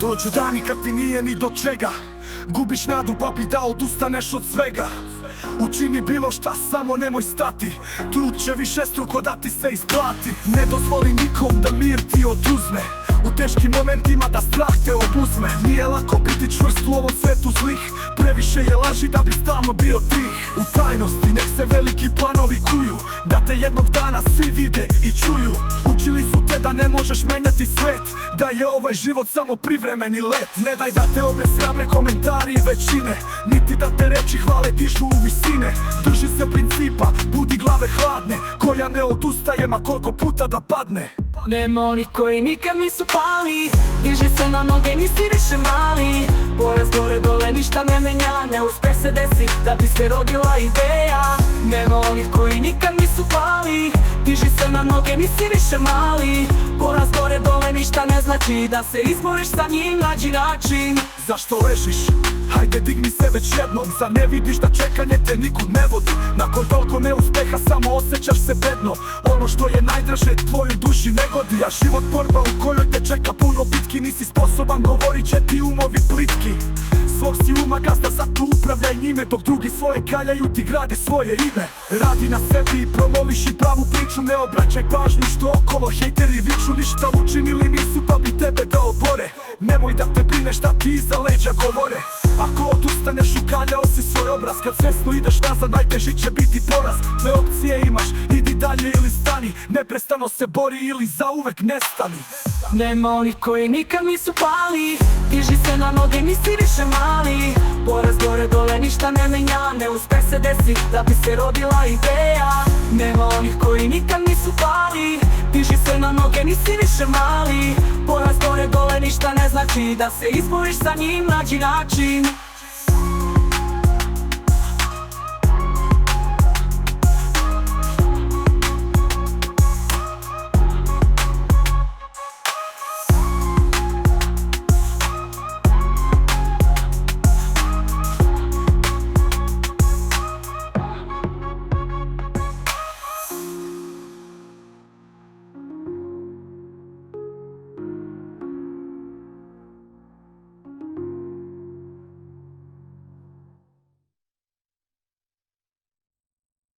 Dođu dani kad ti nije ni do čega, gubiš nadu pa bi da odustaneš od svega. Učini bilo šta, samo nemoj stati, trud će višestruko da ti se isplati. Ne dozvoli nikom da mir ti oduzme, u teškim momentima da strah te obuzme. Nije lako biti čvrst u ovom svetu zlih, previše je laži da bi stalno bio tih. U tajnosti nek se veliki planovi kuju, da te jednog dana svi vide i čuju. Učili su te da ne možeš menjati svet, da je ovaj život samo privremeni let. Ne daj da te obeshrame komentari i većine, niti da te reči hvale dižu u visine. Drži se principa, budi glave hladne, koja ne odustaje ma koliko puta da padne. Nema onih koji nikad nisu pali, diži se na noge, nisi više mali. Poraz gore dole ništa ne menja, ne uspe se desi da bi se rodila ideja. Nema onih koji nikad nisu pali, diži se na noge, nisi više mali. Poraz gore dole ništa ne znači, da se izboriš sa njim, nađi način. Zašto ležiš? Hajde digni se već jednom, zar ne vidiš da čekanje te nikud ne vodi? Nakon toliko neuspeha samo osjećaš se bedno, ono što je najdraže tvojoj duši ne godi. A život borba u kojoj te čeka puno bitki, nisi sposoban, govorit će ti umovi plitki. Svog si uma gazda, zato upravljaj njime, dok drugi svoje kaljaju ti grade svoje ime. Radi na sebi i promoviši pravu priču, ne obraćaj pažnju što okolo hejteri viču. Ništa učinili nisu pa bi tebe da obore, nemoj da te brine šta ti iza leđa govore. Ako odustaneš ukaljao si svoj obraz, kad svesno ideš nazad najteži će biti poraz. Dve opcije imaš, idi dalje ili stani, neprestano se bori ili zauvek nestani. Nema onih koji nikad nisu pali, diži se na noge, nisi više mali. Poraz gore dole ništa ne menja, ne uspe se desi da bi se rodila ideja. Nema onih koji nikad nisu pali, diži se na noge, nisi više mali. Poraz gore dole ništa ne znači, da se izboriš sa njim, nađi način.